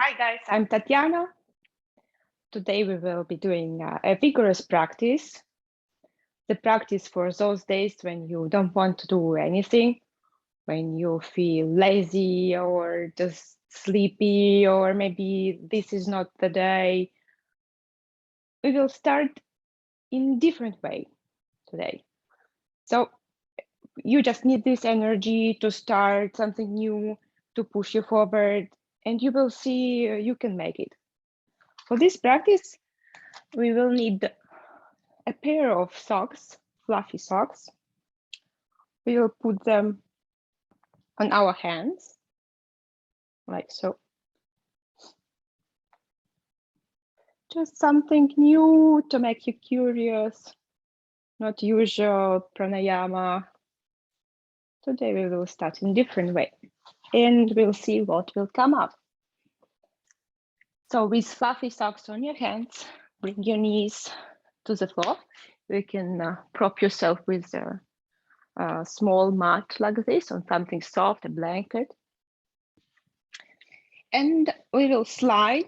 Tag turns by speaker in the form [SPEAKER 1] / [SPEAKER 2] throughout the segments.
[SPEAKER 1] Hi guys, I'm Tatiana. Today we will be doing a vigorous practice. The practice for those days when you don't want to do anything, when you feel lazy or just sleepy, or maybe this is not the day. We will start in a different way today. So you just need this energy to start something new, to push you forward, and you will see you can make it. For this practice, we will need a pair of socks, fluffy socks. We will put them on our hands, like so. Just something new to make you curious, not usual pranayama. Today we will start in a different way, and we'll see what will come up. So with fluffy socks on your hands, bring your knees to the floor. You can prop yourself with a small mat like this on something soft, a blanket. And we will slide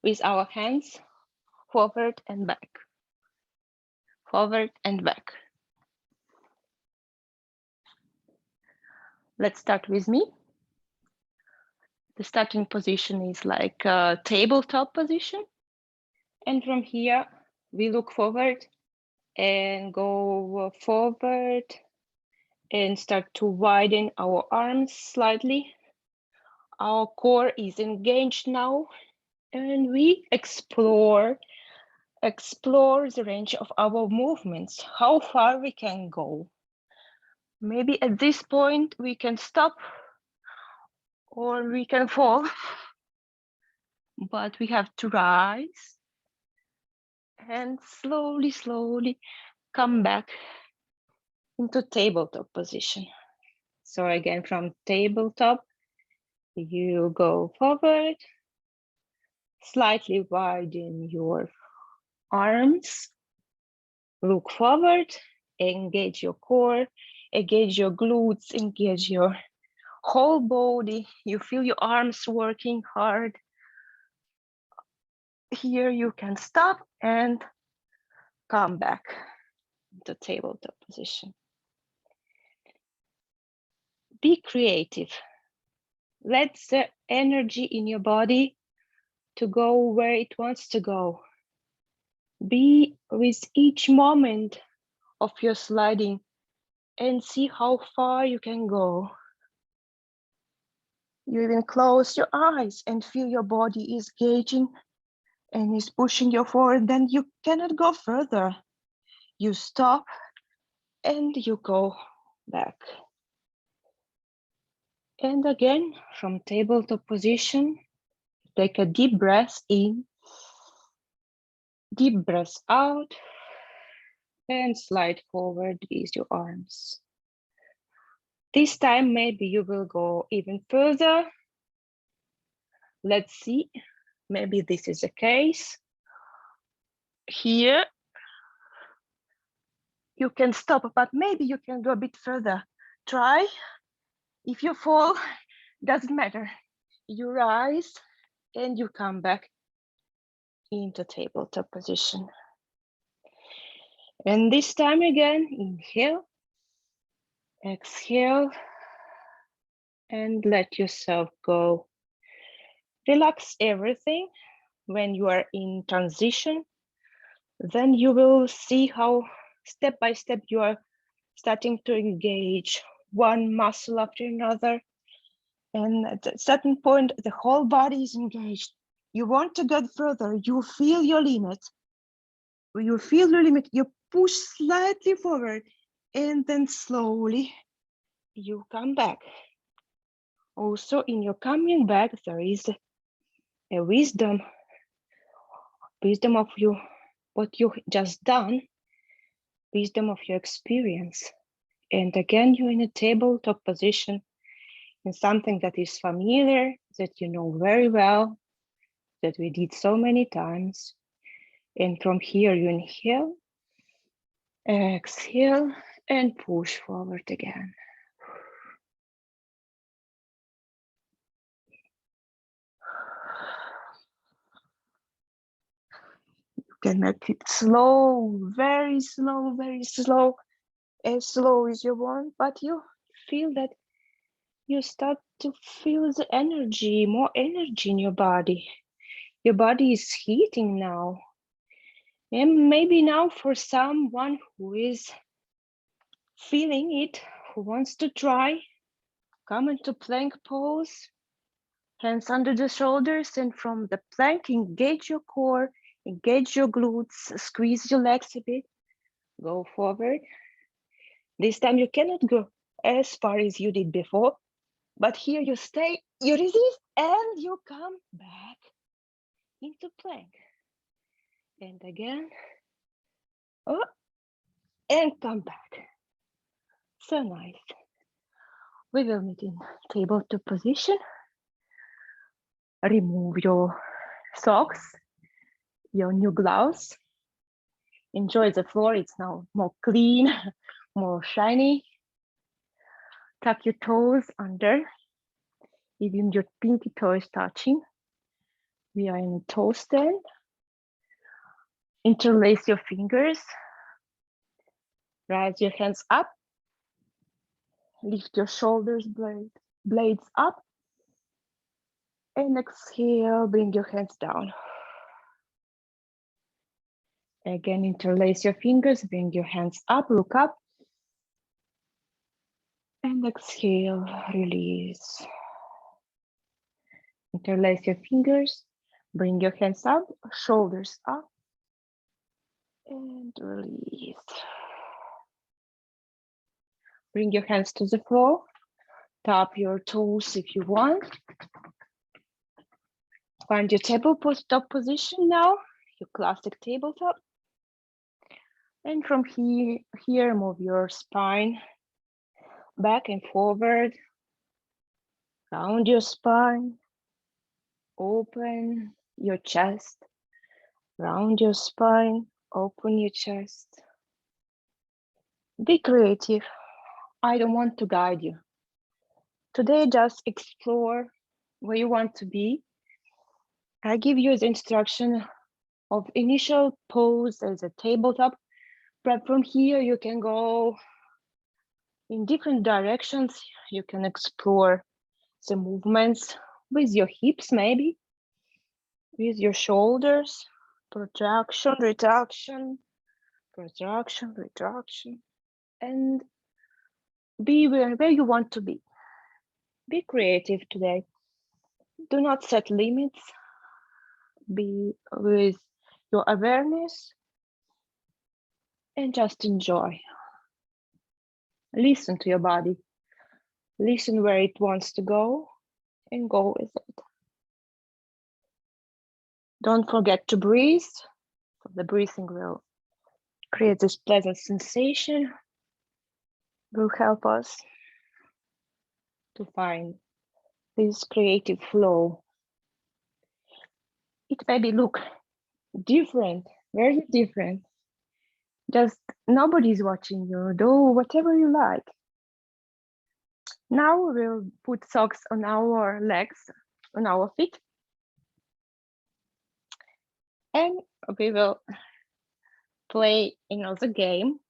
[SPEAKER 1] with our hands forward and back, forward and back. Let's start with me. The starting position is like a tabletop position. And from here, we look forward and go forward and start to widen our arms slightly. Our core is engaged now, and we explore the range of our movements, how far we can go. Maybe at this point we can stop or we can fall, but we have to rise and slowly, slowly come back into tabletop position. So again, from tabletop, you go forward, slightly widen your arms, look forward, engage your core, engage your glutes, engage your whole body. You feel your arms working hard. Here you can stop and come back to tabletop position. Be creative. Let the energy in your body to go where it wants to go. Be with each moment of your sliding and see how far you can go. You even close your eyes and feel your body is gauging and is pushing you forward. Then you cannot go further. You stop and you go back. And again, from tabletop position, take a deep breath in, deep breath out, and slide forward with your arms. This time, maybe you will go even further. Let's see, maybe this is the case. Here, you can stop, but maybe you can go a bit further. Try. If you fall, doesn't matter. You rise and you come back into tabletop position. And this time again, inhale, exhale, and let yourself go. Relax everything when you are in transition. Then you will see how step by step you are starting to engage one muscle after another. And at a certain point, the whole body is engaged. You want to go further, you feel your limit. When you feel your limit, you push slightly forward and then slowly you come back. Also, in your coming back, there is a wisdom of you, what you just done, wisdom of your experience. And again, you're in a tabletop position in something that is familiar, that you know very well, that we did so many times. And from here, you inhale, exhale, and push forward again. can make it slow, very slow, as slow as you want, but you feel that you start to feel the energy, more energy in your body. Your body is heating now. And maybe now for someone who is feeling it, who wants to try, come into plank pose, hands under the shoulders, and from the plank, engage your core, engage your glutes, squeeze your legs a bit, go forward. This time you cannot go as far as you did before, but here you stay, you resist, and you come back into plank. And again, oh, and come back. So nice. We will meet in tabletop position. Remove your socks, your new gloves. Enjoy the floor, it's now more clean, more shiny. Tuck your toes under, even your pinky toe is touching. We are in a toe stand. Interlace your fingers. Raise your hands up. Lift your shoulders blades up. And exhale, bring your hands down. Again, interlace your fingers, bring your hands up, look up. And exhale, release. Interlace your fingers, bring your hands up, shoulders up. And release. Bring your hands to the floor. Tap your toes if you want. Find your tabletop position now, your classic tabletop. And from here, move your spine back and forward. Round your spine. Open your chest. Round your spine. Open your chest. Be creative. I don't want to guide you. Today, just explore where you want to be. I give you the instruction of initial pose as a tabletop, but from here you can go in different directions. You can explore the movements with your hips, maybe, with your shoulders, protraction, retraction, protraction, retraction, and be where you want to be. Be creative today. Do not set limits. Be with your awareness and just enjoy. Listen to your body. Listen where it wants to go and go with it. Don't forget to breathe. So the breathing will create this pleasant sensation, will help us to find this creative flow. It maybe look different, very different. Just nobody's watching you. Do whatever you like. Now we'll put socks on our legs, on our feet. And we will play another game,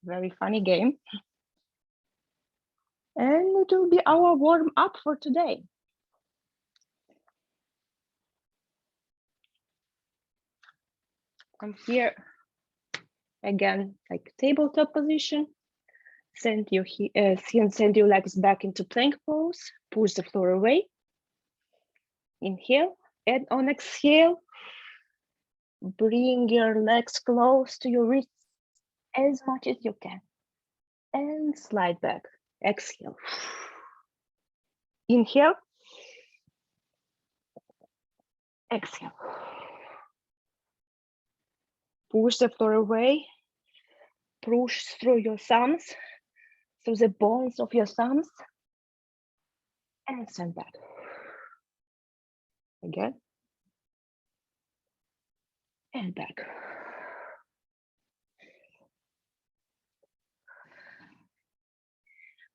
[SPEAKER 1] very funny game. And it will be our warm up for today. I'm here again, like tabletop position. Send your legs back into plank pose. Push the floor away. Inhale, and on exhale, bring your legs close to your wrists as much as you can. And slide back. Exhale. Inhale. Exhale. Push the floor away. Push through your thumbs, through the bones of your thumbs. And send back. Again. And back.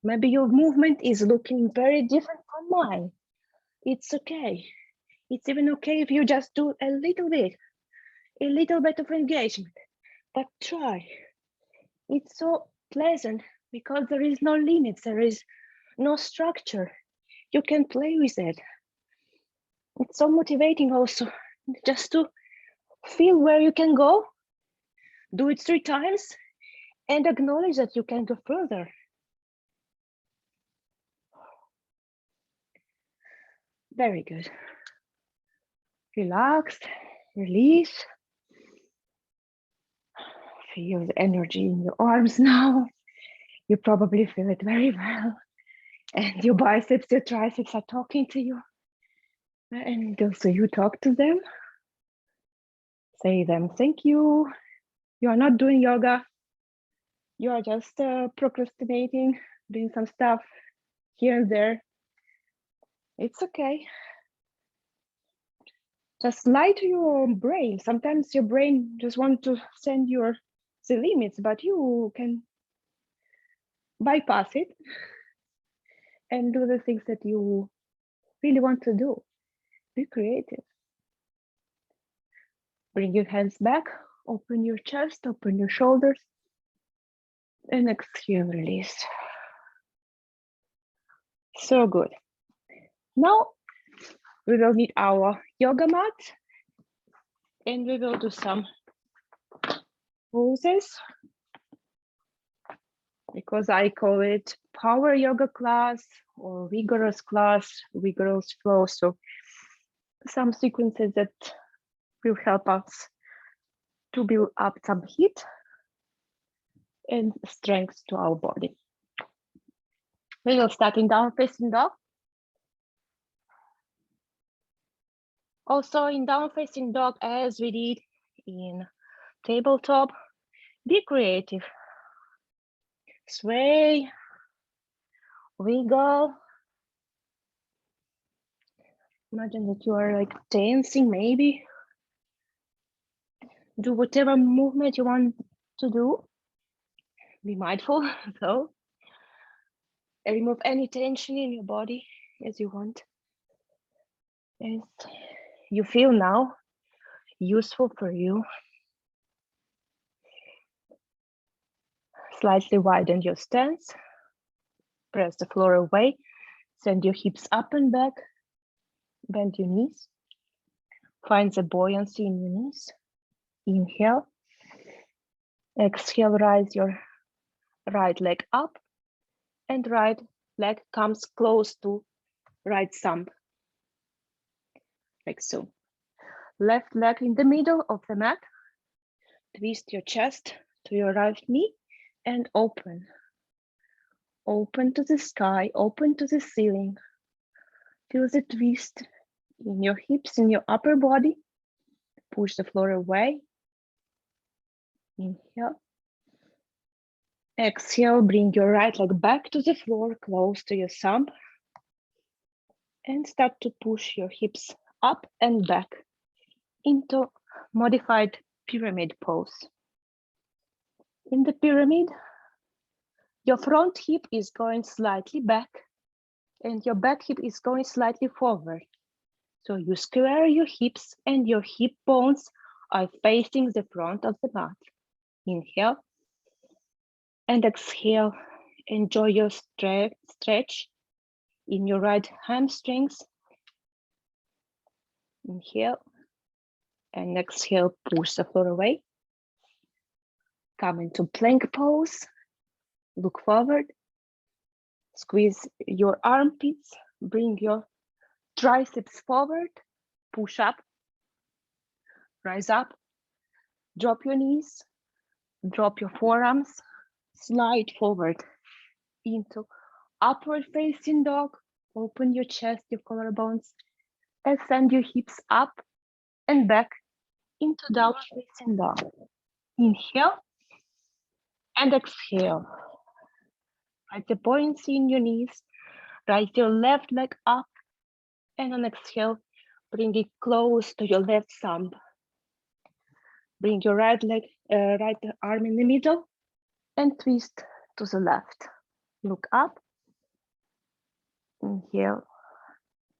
[SPEAKER 1] Maybe your movement is looking very different from mine. It's okay. It's even okay if you just do a little bit. a little bit of engagement, but try. It's so pleasant because there is no limits, there is no structure. You can play with it. It's so motivating also just to feel where you can go, do it 3 times, and acknowledge that you can go further. Very good. Relax, release. Feel the energy in your arms now. You probably feel it very well. And your biceps, your triceps are talking to you. And also you talk to them. Say them, thank you. You are not doing yoga. You are just procrastinating, doing some stuff here and there. It's okay. Just lie to your brain. Sometimes your brain just wants to send you the limits, but you can bypass it and do the things that you really want to do. Be creative. Bring your hands back, open your chest, open your shoulders, and exhale, release. So good. Now we will need our yoga mat and we will do some poses, because I call it power yoga class or vigorous class, vigorous flow. So some sequences that will help us to build up some heat and strength to our body. We will start in down facing dog. Also in down facing dog, as we did in tabletop, be creative. Sway, wiggle. Imagine that you are like dancing, maybe. Do whatever movement you want to do. Be mindful, though. Remove any tension in your body as you want. As you feel now useful for you. Slightly widen your stance. Press the floor away. Send your hips up and back. Bend your knees. Find the buoyancy in your knees. Inhale. Exhale, rise your right leg up. And right leg comes close to right thumb. Like so. Left leg in the middle of the mat. Twist your chest to your right knee and open. Open to the sky, open to the ceiling. Feel the twist in your hips, in your upper body. Push the floor away. Inhale. Exhale, bring your right leg back to the floor, close to your thumb. And start to push your hips up and back into modified pyramid pose. In the pyramid, your front hip is going slightly back and your back hip is going slightly forward. So you square your hips and your hip bones are facing the front of the mat. Inhale and exhale. Enjoy your stretch in your right hamstrings. Inhale and exhale, push the floor away. Come into plank pose. Look forward. Squeeze your armpits. Bring your triceps forward. Push up. Rise up. Drop your knees. Drop your forearms. Slide forward into upward facing dog. Open your chest, your collarbones. And send your hips up and back into downward facing dog. Inhale and exhale. Find the buoyancy in your knees. Rise your left leg up and on exhale, bring it close to your left thumb. Bring your right arm in the middle and twist to the left. Look up. Inhale,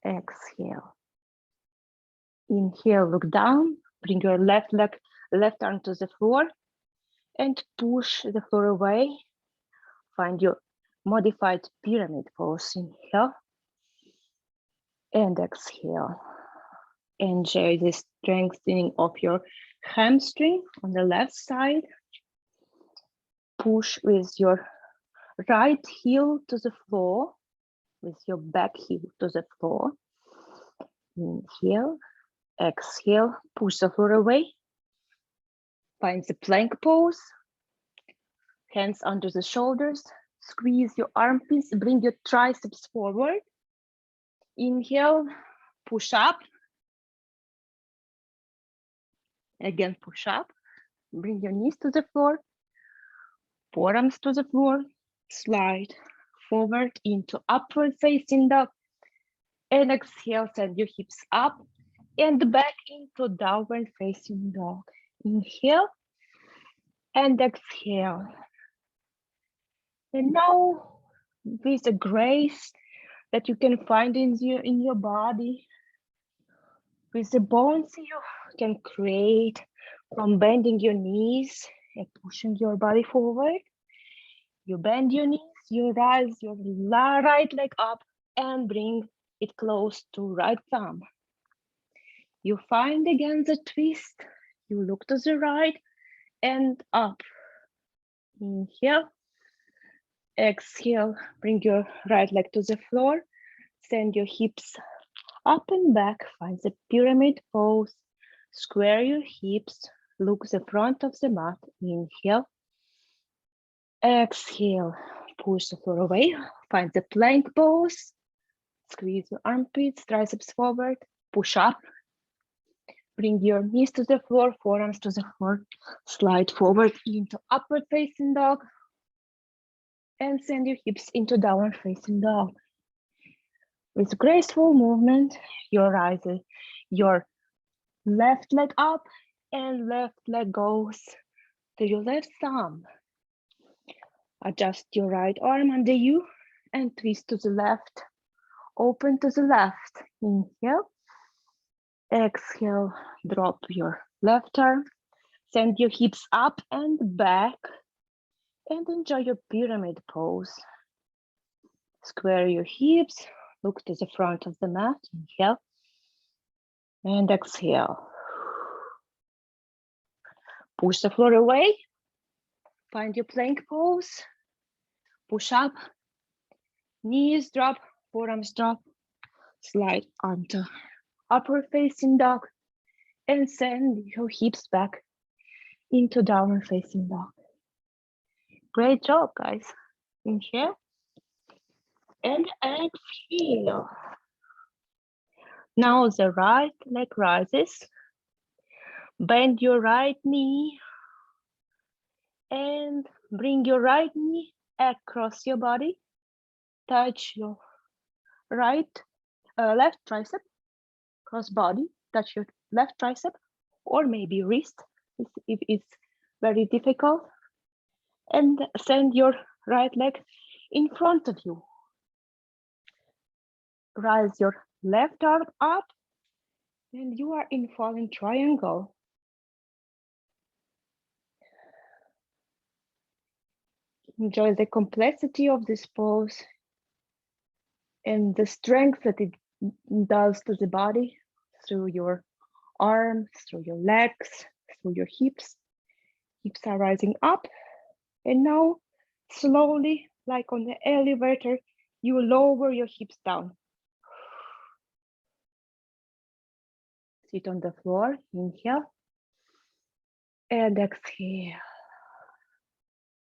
[SPEAKER 1] exhale. Inhale, look down, Bring your left arm to the floor and push the floor away. Find your modified pyramid pose. Inhale and exhale. Enjoy the strengthening of your hamstring on the left side. Push with your right heel to the floor, with your back heel to the floor. Inhale, exhale, push the floor away. Find the plank pose. Hands under the shoulders. Squeeze your armpits, bring your triceps forward. Inhale, push up. Again, push up. Bring your knees to the floor. Forearms to the floor. Slide forward into upward facing dog. And exhale, send your hips up and back into downward facing dog. Inhale and exhale. And now, with the grace that you can find in your body, with the bones you can create from bending your knees and pushing your body forward, you bend your knees, you rise your right leg up and bring it close to right thumb. You find again the twist. You look to the right and up. Inhale. Exhale. Bring your right leg to the floor. Send your hips up and back. Find the pyramid pose. Square your hips. Look the front of the mat. Inhale. Exhale. Push the floor away. Find the plank pose. Squeeze your armpits, triceps forward. Push up. Bring your knees to the floor, forearms to the floor. Slide forward into upward facing dog. And send your hips into downward facing dog. With graceful movement, you rise your left leg up and left leg goes to your left thumb. Adjust your right arm under you and twist to the left. Open to the left. Inhale. Exhale, drop your left arm. Send your hips up and back. And enjoy your pyramid pose. Square your hips. Look to the front of the mat. Inhale. And exhale. Push the floor away. Find your plank pose. Push up. Knees drop. Forearms drop. Slide onto upward facing dog. And send your hips back into downward facing dog. Great job, guys. Inhale. And exhale. Now the right leg rises. Bend your right knee. And bring your right knee across your body. Touch your left tricep, cross body, touch your left tricep, or maybe wrist if it's very difficult. And send your right leg in front of you. Rise your left arm up, and you are in fallen triangle. Enjoy the complexity of this pose and the strength that it does to the body through your arms, through your legs, through your hips. Hips are rising up, and now slowly, like on the elevator, you lower your hips down. Sit on the floor, inhale, and exhale.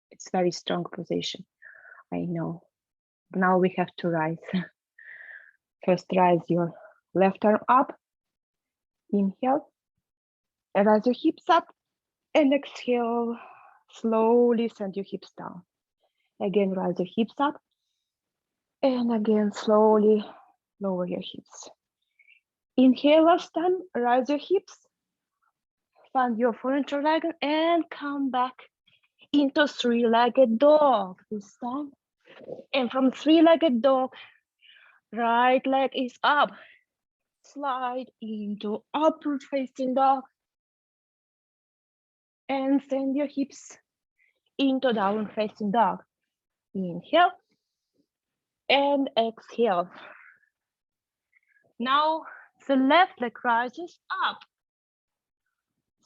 [SPEAKER 1] It's a very strong position, I know. Now we have to rise. First, rise your left arm up, inhale, and rise your hips up, and exhale, slowly send your hips down. Again, rise your hips up, and again, slowly lower your hips. Inhale last time, rise your hips, find your front leg, and come back into three-legged dog this time. And from three-legged dog, right leg is up. Slide into upward facing dog.
[SPEAKER 2] And send your hips into down facing dog. Inhale and exhale. Now the left leg rises up.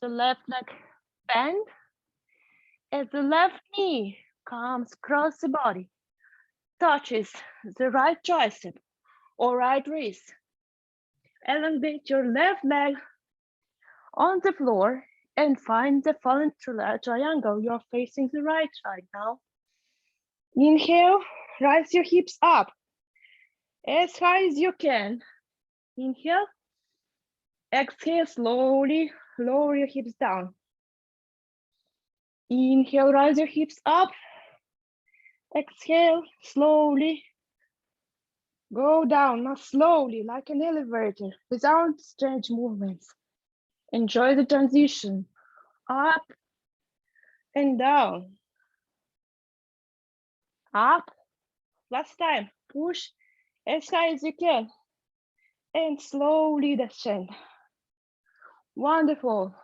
[SPEAKER 2] The left leg bend as the left knee comes across the body, touches the right tricep or right wrist. Elevate your left leg on the floor and find the fallen triangle. You're facing the right side now. Inhale, rise your hips up as high as you can. Inhale, exhale, slowly lower your hips down. Inhale, rise your hips up. Exhale, slowly go down, now slowly, like an elevator, without strange movements. Enjoy the transition, up and down. Up, last time, push as high as you can, and slowly descend. Wonderful.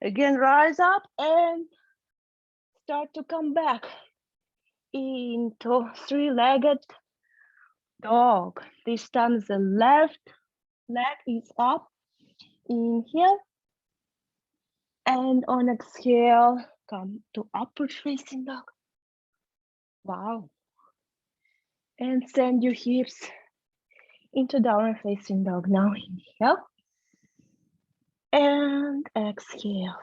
[SPEAKER 2] Again, rise up and start to come back into three-legged dog. This time the left leg is up. Inhale. And on exhale, come to upward facing dog. Wow. And send your hips into downward facing dog. Now inhale. And exhale.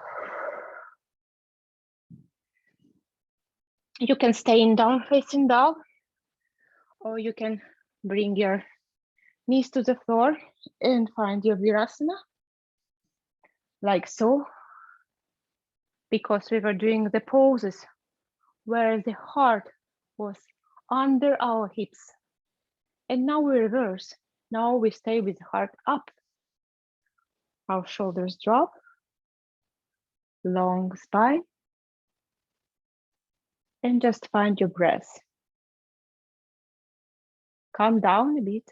[SPEAKER 2] You can stay in downward facing dog, or you can bring your knees to the floor and find your virasana, like so, because we were doing the poses where the heart was under our hips. And now we reverse. Now we stay with the heart up. Our shoulders drop, long spine, and just find your breath. Calm down a bit.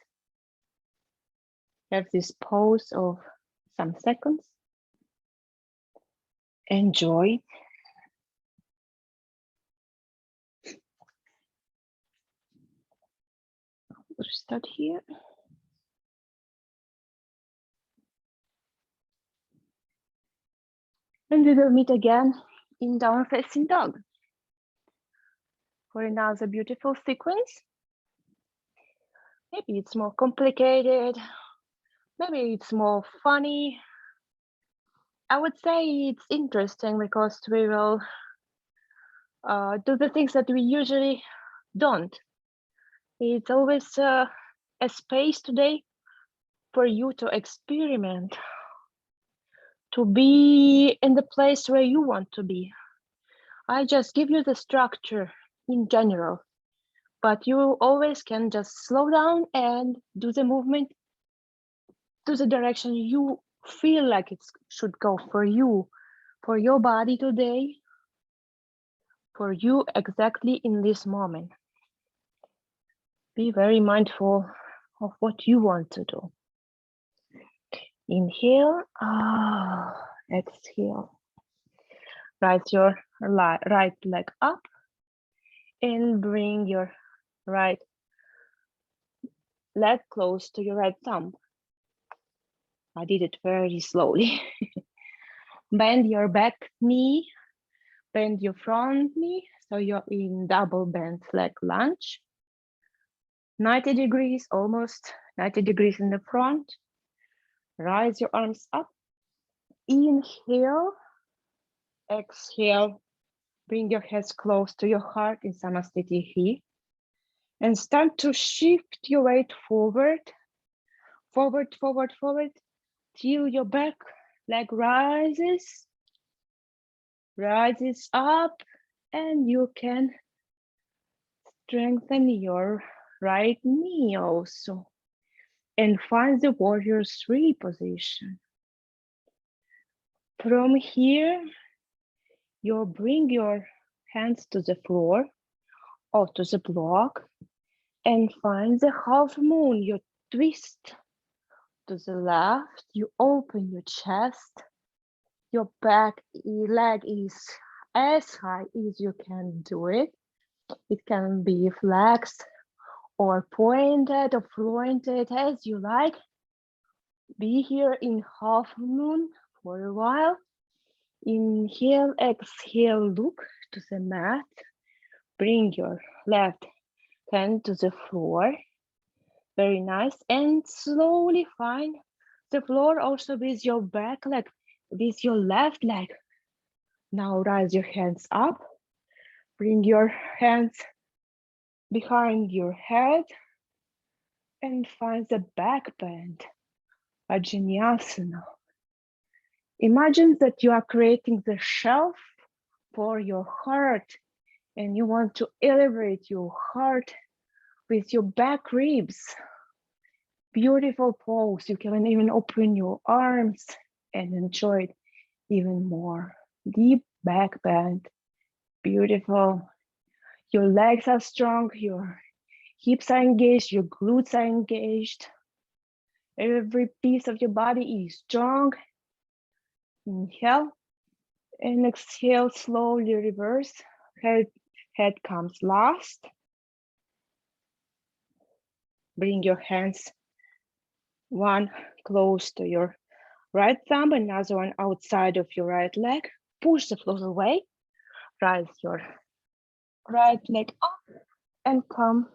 [SPEAKER 2] Have this pause of some seconds. Enjoy. We'll start here. And we will meet again in downward facing dog for another beautiful sequence. Maybe it's more complicated. Maybe it's more funny. I would say it's interesting because we will do the things that we usually don't. It's always a space today for you to experiment, to be in the place where you want to be. I just give you the structure in general, but you always can just slow down and do the movement to the direction you feel like it should go for you, for your body today, for you exactly in this moment. Be very mindful of what you want to do. Inhale, exhale. Rise your right leg up and bring your right leg close to your right thumb. I did it very slowly. Bend your back knee, bend your front knee, so you're in double bent leg lunge. 90 degrees, almost 90 degrees in the front. Rise your arms up. Inhale, exhale. Bring your head close to your heart in Samasthiti. And start to shift your weight forward, forward, forward, forward, till your back leg rises up, and you can strengthen your right knee also. And find the warrior 3 position. From here, you bring your hands to the floor or to the block and find the half moon. You twist to the left, you open your chest Your back leg is as high as you can do it. It can be flexed or pointed or pointed as you like. Be here in half moon for a while. Inhale, exhale, look to the mat. Bring your left hand to the floor. Very nice. And slowly find the floor also with your back leg, with your left leg. Now raise your hands up. Bring your hands behind your head and find the back bend, Ajnasana. Imagine that you are creating the shelf for your heart and you want to elevate your heart with your back ribs. Beautiful pose. You can even open your arms and enjoy it even more. Deep back bend. Beautiful. Your legs are strong, your hips are engaged, your glutes are engaged. Every piece of your body is strong. Inhale and exhale, slowly reverse. Head comes last. Bring your hands, one close to your right thumb, another one outside of your right leg. Push the floor away. Rise your right leg up and come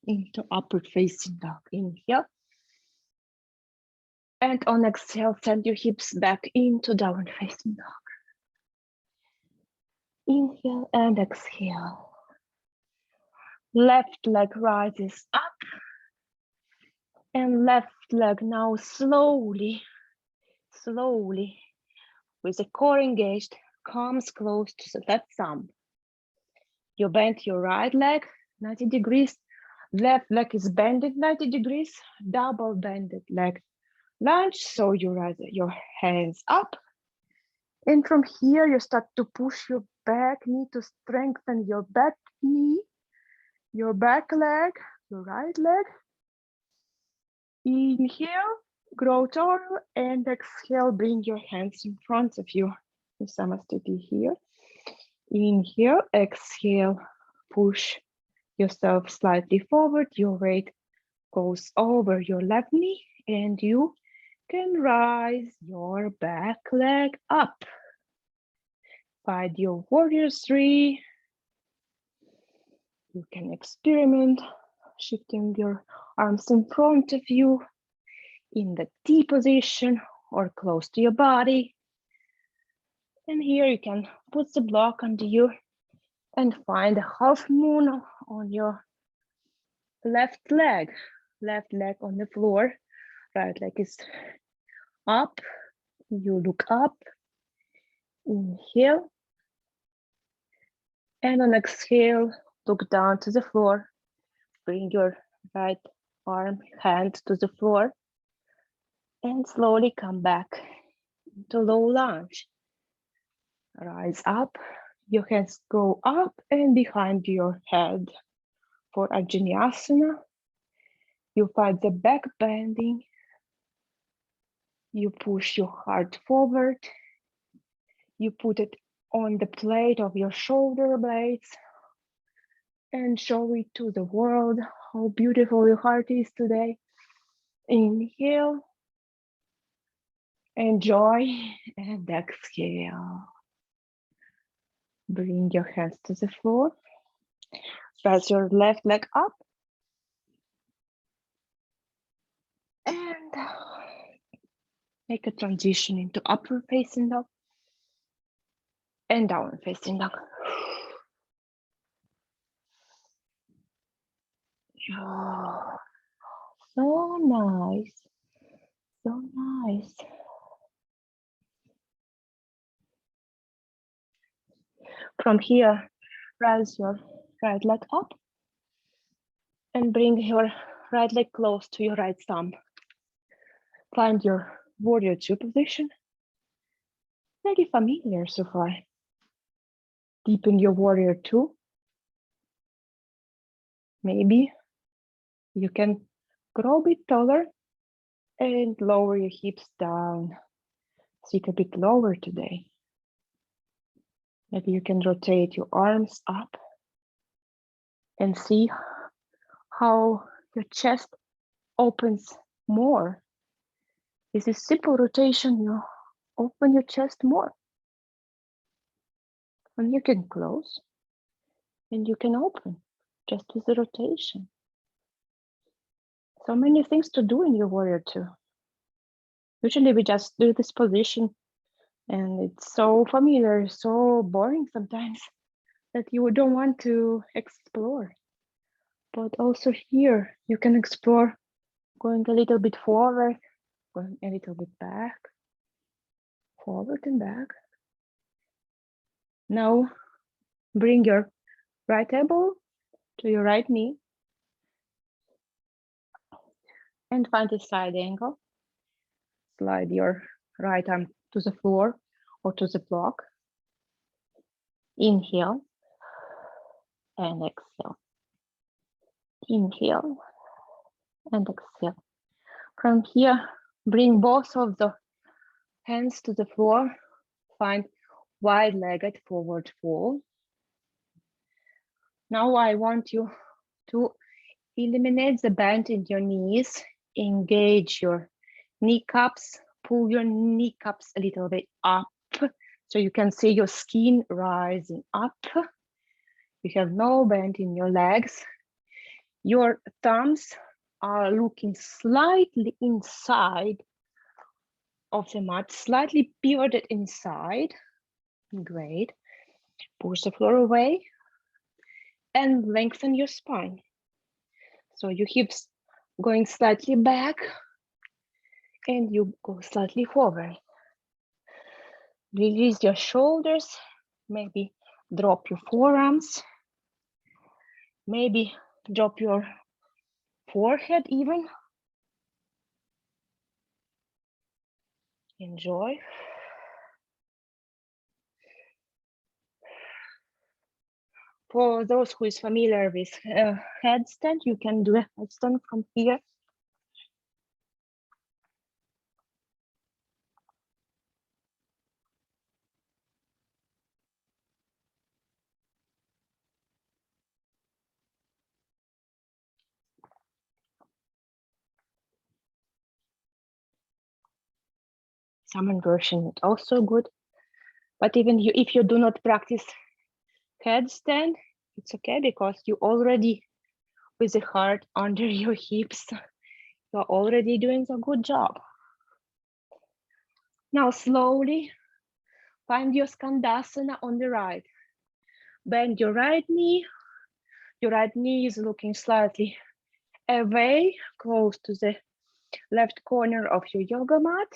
[SPEAKER 2] into upward facing dog. Inhale. And on exhale, send your hips back into downward facing dog. Inhale and exhale. Left leg rises up. And left leg now slowly, with the core engaged, comes close to the left thumb. You bend your right leg 90 degrees. Left leg is bended 90 degrees. Double bended leg lunge. So you raise your hands up. And from here, you start to push your back knee to strengthen your back knee, your back leg, your right leg. Inhale, grow tall, and exhale, bring your hands in front of you. Samasthiti here. Inhale, exhale, push yourself slightly forward. Your weight goes over your left knee, and you can rise your back leg up. Find your warrior 3. You can experiment shifting your arms in front of you in the T position or close to your body. And here you can put the block under you and find a half moon on your left leg on the floor. Right leg is up. You look up. Inhale. And on exhale, look down to the floor. Bring your right arm, hand to the floor. And slowly come back to low lunge. Rise up. Your hands go up and behind your head. For Ajnasana, you find the back bending. You push your heart forward. You put it on the plate of your shoulder blades and show it to the world how beautiful your heart is today. Inhale, enjoy, and exhale. Bring your hands to the floor. Raise your left leg up. And make a transition into upward facing dog and downward facing dog. Oh, so nice. So nice. From here, raise your right leg up and bring your right leg close to your right thumb. Find your warrior 2 position. Very familiar so far. Deepen your warrior 2. Maybe you can grow a bit taller and lower your hips down.
[SPEAKER 1] Sit a bit lower today. Maybe you can rotate your arms up and see how your chest opens more. This is simple rotation. You open your chest more. And you can close and you can open just with the rotation. So many things to do in your warrior two. Usually we just do this position and it's so familiar, so boring sometimes that you don't want to explore. But also here you can explore going a little bit forward, going a little bit back, forward and back. Now bring your right elbow to your right knee and find a side angle. Slide your right arm to the floor or to the block. Inhale and exhale. Inhale and exhale. From here, bring both of the hands to the floor. Find wide-legged forward fold. Now I want you to eliminate the bend in your knees. Engage your kneecaps. Pull your kneecaps a little bit up so you can see your skin rising up. You have no bend in your legs. Your thumbs are looking slightly inside of the mat, slightly pivoted inside. Great. Push the floor away and lengthen your spine. So your hips going slightly back and you go slightly forward. Release your shoulders, maybe drop your forearms, maybe drop your forehead even. Enjoy. For those who is familiar with headstand, you can do a headstand from here. Summon version is also good, but even if you do not practice headstand, it's okay because you already with the heart under your hips, you're already doing a good job. Now slowly find your skandasana on the right. Bend your right knee. Your right knee is looking slightly away, close to the left corner of your yoga mat,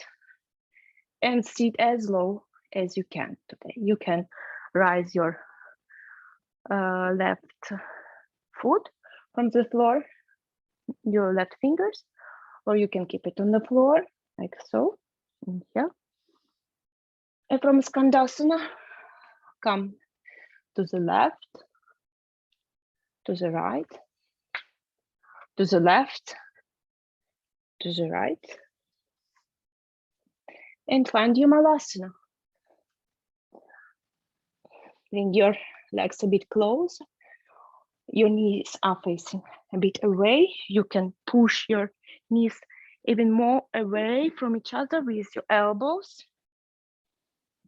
[SPEAKER 1] and sit as low as you can today. You can rise your left foot from the floor, your left fingers, or you can keep it on the floor like so. Inhale. And from Skandasana, come to the left, to the right, to the left, to the right, and find your Malasana. Bring your legs a bit close. Your knees are facing a bit away. You can push your knees even more away from each other with your elbows.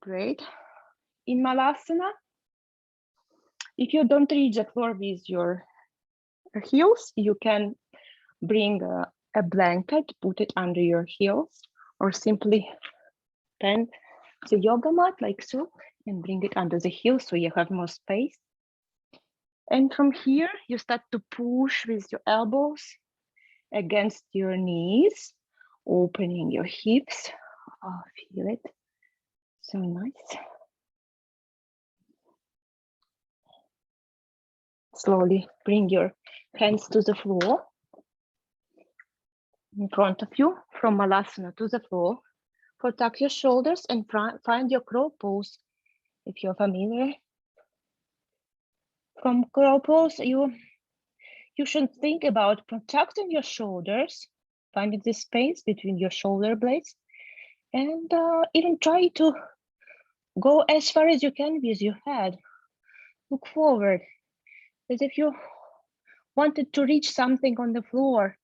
[SPEAKER 1] Great. In Malasana, if you don't reach the floor with your heels, you can bring a blanket, put it under your heels, or simply bend the yoga mat like so and bring it under the heels so you have more space. And from here, you start to push with your elbows against your knees, opening your hips. Oh, feel it. So nice. Slowly bring your hands to the floor in front of you, from Malasana to the floor. Protect your shoulders and find your crow pose if you're familiar. From crow pose, you should think about protecting your shoulders, finding the space between your shoulder blades,
[SPEAKER 2] And even try to go as far as you can with your head. Look forward, as if you wanted to reach something on the floor,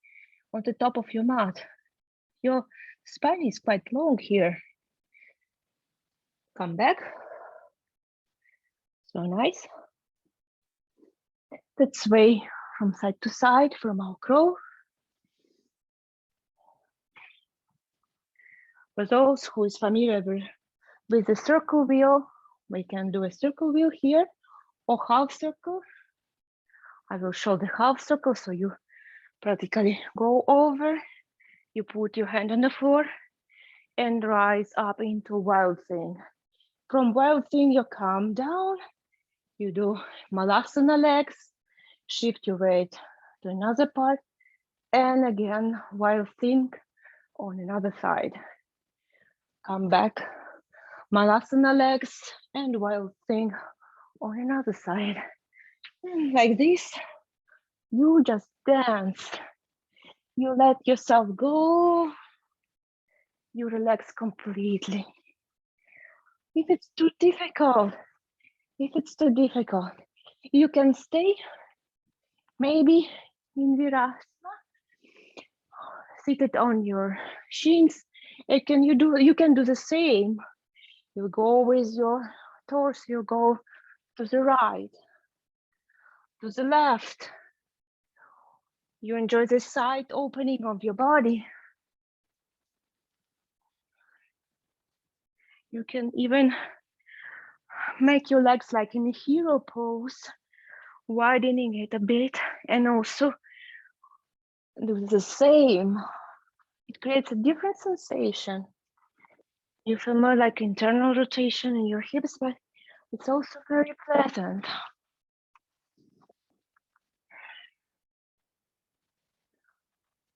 [SPEAKER 2] on the top of your mat. Your spine is quite long here. Come back. So nice. Let's sway from side to side from our crow. For those who is familiar with the circle wheel, we can do a circle wheel here or half circle. I will show the half circle so you practically go over, you put your hand on the floor and rise up into wild thing. From wild thing, you come down, you do malasana legs, shift your weight to another part, and again, wild thing on another side. Come back, malasana legs, and wild thing on another side. And like this, you just dance. You let yourself go. You relax completely. If it's too difficult, you can stay maybe in virasana, seated on your shins. You can do the same. You go with your torso, you go to the right, to the left. You enjoy the side opening of your body. You can even make your legs like in a hero pose, widening it a bit, and also do the same. It creates a different sensation. You feel more like internal rotation in your hips, but it's also very pleasant.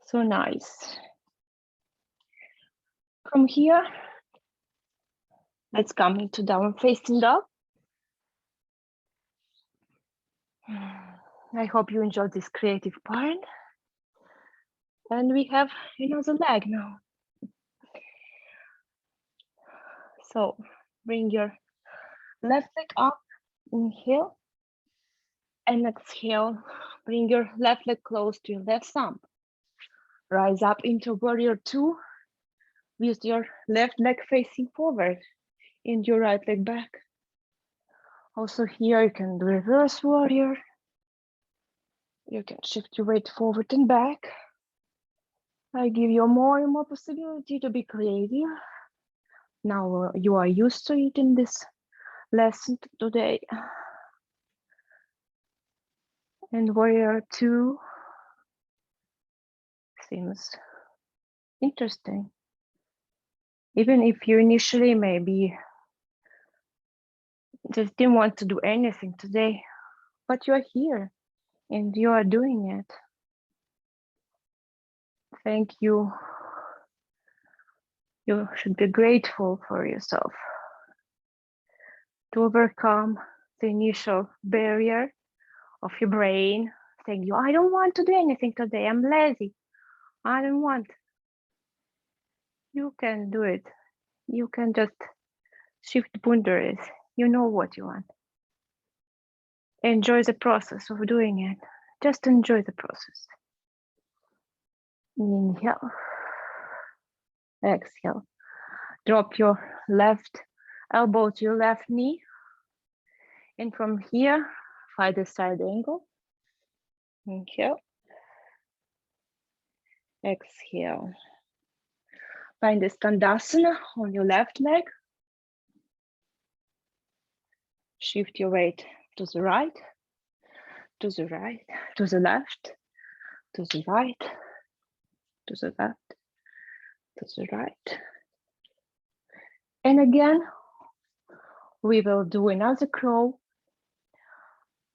[SPEAKER 2] So nice. From here, let's come into down facing dog. I hope you enjoyed this creative part. And we have another leg now. So bring your left leg up, inhale, and exhale. Bring your left leg close to your left thumb. Rise up into warrior two with your left leg facing forward and your right leg back. Also here you can do reverse warrior. You can shift your weight forward and back. I give you more and more possibility to be creative. Now you are used to it in this lesson today. And warrior two seems interesting. Even if you initially maybe just didn't want to do anything today, but you are here and you are doing it. Thank you. You should be grateful for yourself to overcome the initial barrier of your brain saying, I don't want to do anything today, I'm lazy, I don't want. You can do it. You can just shift boundaries. You know what you want. Enjoy the process of doing it. Just enjoy the process. Inhale. Exhale. Drop your left elbow to your left knee. And from here, find a side angle. Inhale. Exhale. Find a Skandasana on your left leg. Shift your weight to the right, to the right, to the left, to the right, to the left, to the right. And again, we will do another crow.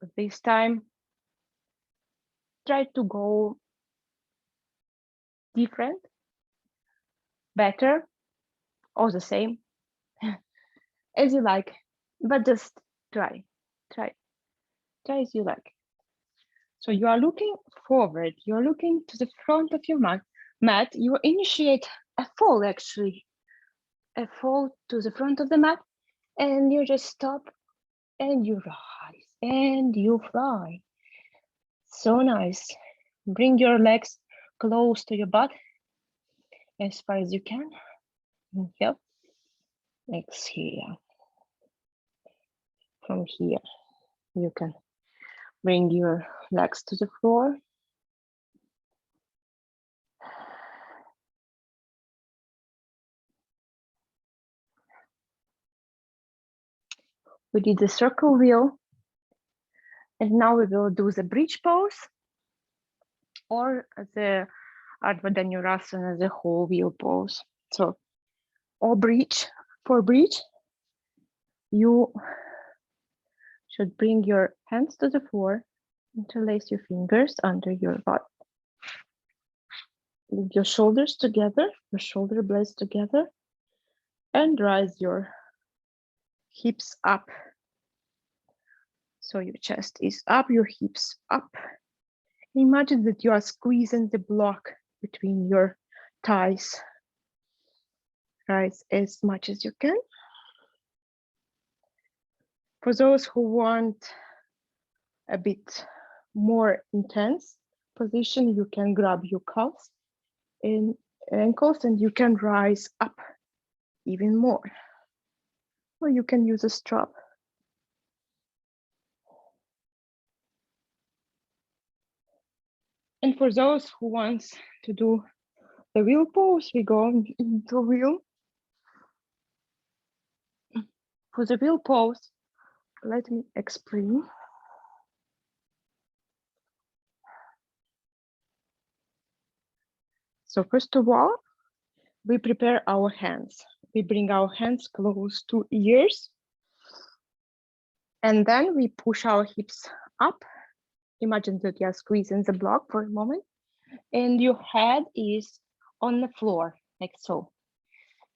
[SPEAKER 2] But this time, try to go different, better, or the same, as you like, but just try as you like. So you are looking forward, you're looking to the front of your mat, you initiate a fall actually. fall to the front of the mat, and you just stop and you rise and you fly. So nice. Bring your legs close to your butt as far as you can. Inhale, exhale. From here, you can bring your legs to the floor. We did the circle wheel, and now we will do the bridge pose or the Ardha Dhanurasana, the whole wheel pose. So, or bridge. For bridge, you should bring your hands to the floor, interlace your fingers under your butt. Leave your shoulders together, your shoulder blades together, and rise your hips up. So your chest is up, your hips up. Imagine that you are squeezing the block between your thighs. Rise as much as you can. For those who want a bit more intense position, you can grab your calves and ankles and you can rise up even more. Or you can use a strap. And for those who want to do the wheel pose, we go into wheel. For the wheel pose, let me explain. So first of all, we prepare our hands. We bring our hands close to ears. And then we push our hips up. Imagine that you are squeezing the block for a moment. And your head is on the floor, like so.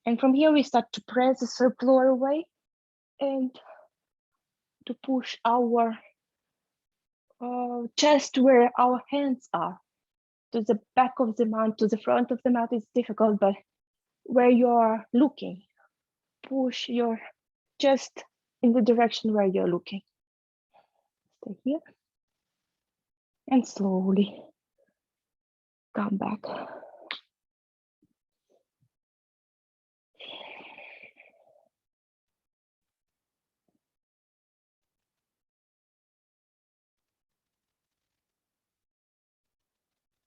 [SPEAKER 2] And from here, we start to press the floor away and to push our chest where our hands are. To the back of the mat, to the front of the mat is difficult, but where you are looking, push your chest in the direction where you're looking. Stay here and slowly come back.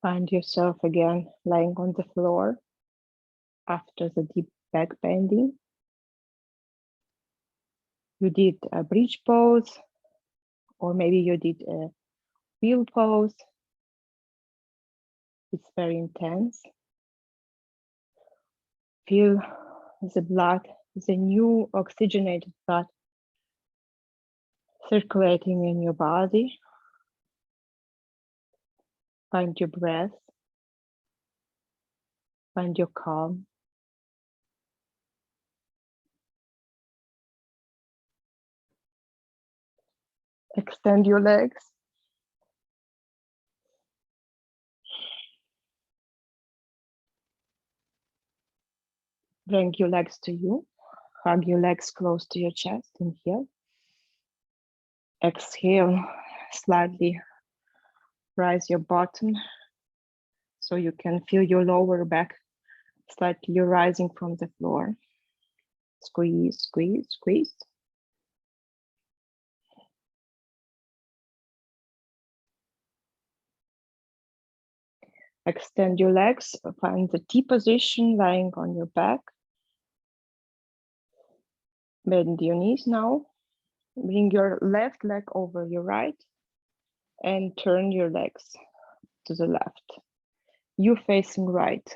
[SPEAKER 2] Find yourself again lying on the floor after the deep back bending. You did a bridge pose, or maybe you did a wheel pose. It's very intense. Feel the blood, the new oxygenated blood circulating in your body. Find your breath. Find your calm. Extend your legs. Bring your legs to you. Hug your legs close to your chest. Inhale. Exhale, slightly rise your bottom so you can feel your lower back slightly rising from the floor. Squeeze, squeeze, squeeze. Extend your legs, find the T position lying on your back. Bend your knees now. Bring your left leg over your right and turn your legs to the left. You facing right.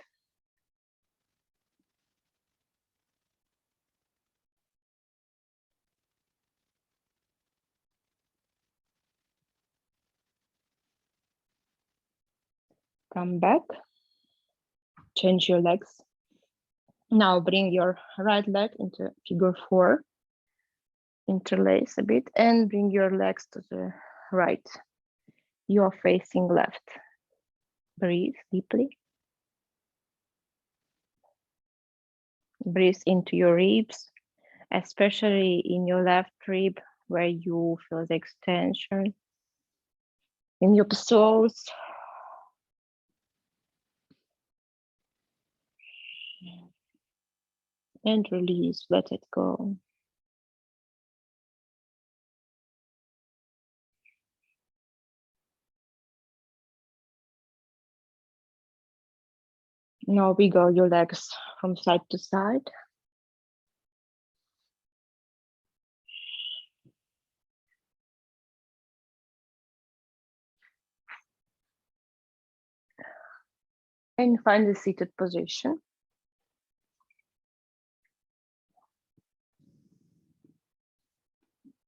[SPEAKER 2] Come back. Change your legs. Now bring your right leg into figure 4. Interlace a bit and bring your legs to the right. You're facing left. Breathe deeply.
[SPEAKER 1] Breathe into your ribs, especially in your left rib where you feel the extension. In your psoas. And release, let it go. Now wiggle your legs from side to side. And find a seated position.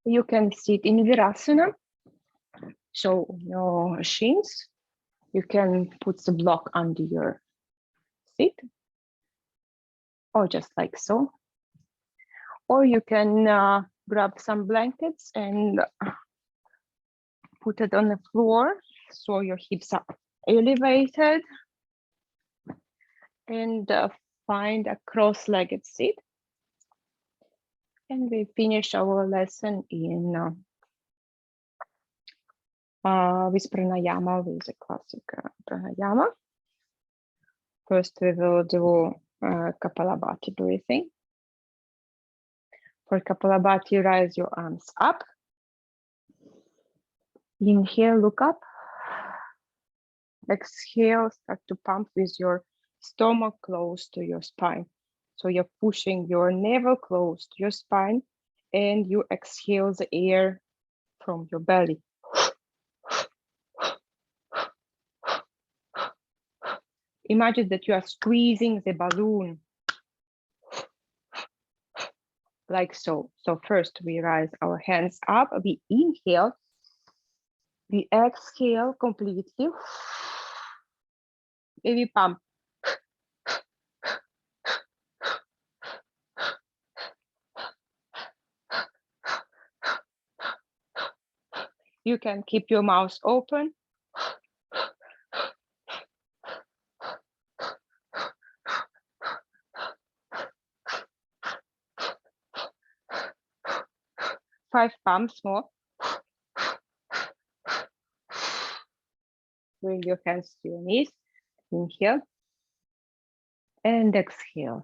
[SPEAKER 1] You can sit in Virasana, so your shins. You can put the block under your seat, or just like so. Or you can grab some blankets and put it on the floor, so your hips are elevated, and find a cross-legged seat. And we finish our lesson in with pranayama, with the classic pranayama. First, we will do Kapalabhati breathing. For Kapalabhati, raise your arms up. Inhale, look up. Exhale, start to pump with your stomach close to your spine. So you're pushing your navel close to your spine, and you exhale the air from your belly. Imagine that you are squeezing the balloon, like so. So first we raise our hands up, we inhale, we exhale completely, and we pump. You can keep your mouth open. Five pumps more. Bring your hands to your knees. Inhale and exhale.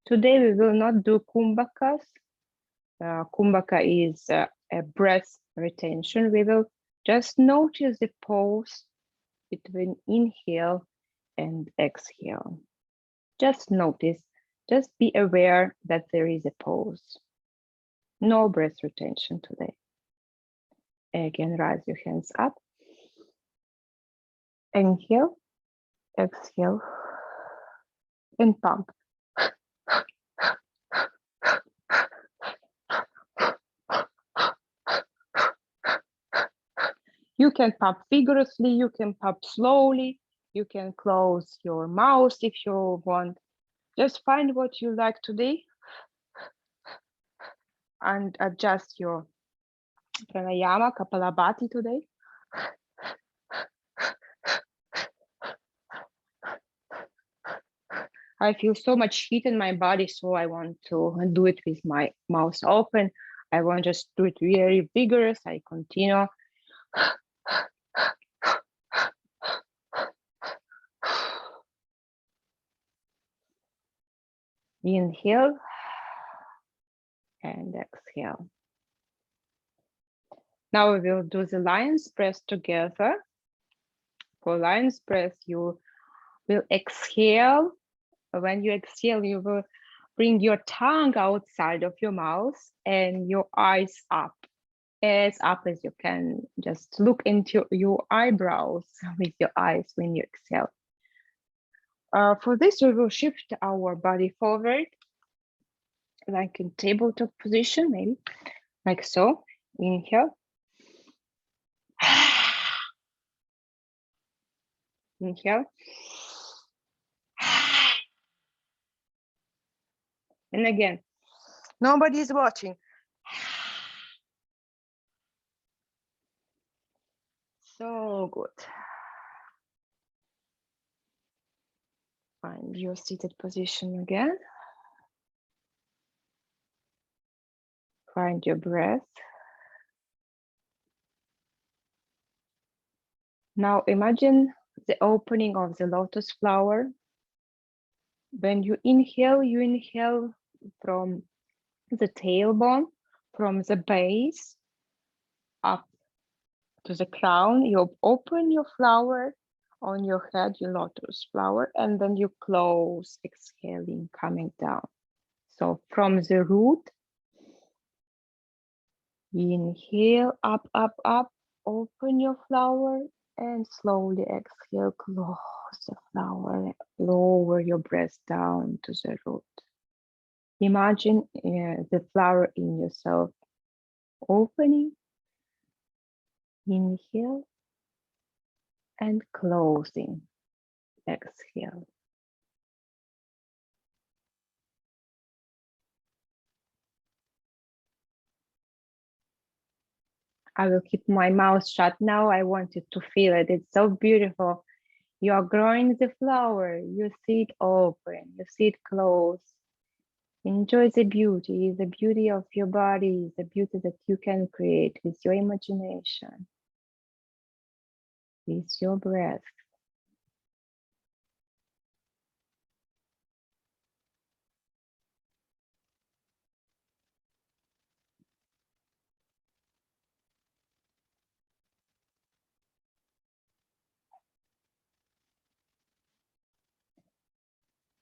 [SPEAKER 1] Today we will not do kumbhakas. Kumbhaka is a breath retention. We will just notice the pause between inhale and exhale. Just notice, just be aware that there is a pause. No breath retention today. Again, raise your hands up. Inhale, exhale, and pump. You can pump vigorously, you can pump slowly, you can close your mouth if you want. Just find what you like today and adjust your pranayama, Kapalabhati today. I feel so much heat in my body, so I want to do it with my mouth open. I want just do it very vigorous. I continue. Inhale and exhale. Now we will do the lion's breath together. For lion's breath, you will exhale. When you exhale, you will bring your tongue outside of your mouth and your eyes up, as up as you can. Just look into your eyebrows with your eyes when you exhale. For this, we will shift our body forward, like in tabletop position, maybe, like so. Inhale. Inhale. And again, nobody is watching. So good. Find your seated position again. Find your breath. Now imagine the opening of the lotus flower. When you inhale from the tailbone, from the base up to the crown. You open your flower on your head, your lotus flower, and then you close, exhaling, coming down. So from the root, inhale, up, up, up, open your flower, and slowly exhale, close the flower, lower your breath down to the root. Imagine the flower in yourself opening, inhale, and closing, exhale. I will keep my mouth shut now. I wanted to feel it. It's so beautiful. You are growing the flower. You see it open. You see it close. Enjoy the beauty of your body, the beauty that you can create with your imagination, with your breath.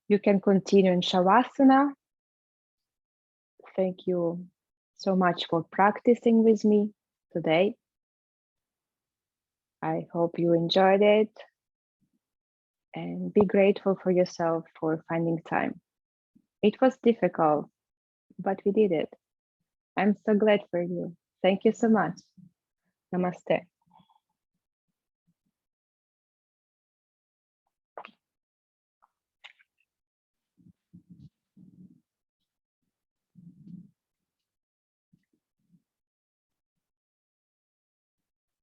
[SPEAKER 1] You can continue in Shavasana. Thank you so much for practicing with me today. I hope you enjoyed it, and be grateful for yourself for finding time. It was difficult, but we did it. I'm so glad for you. Thank you so much. Namaste.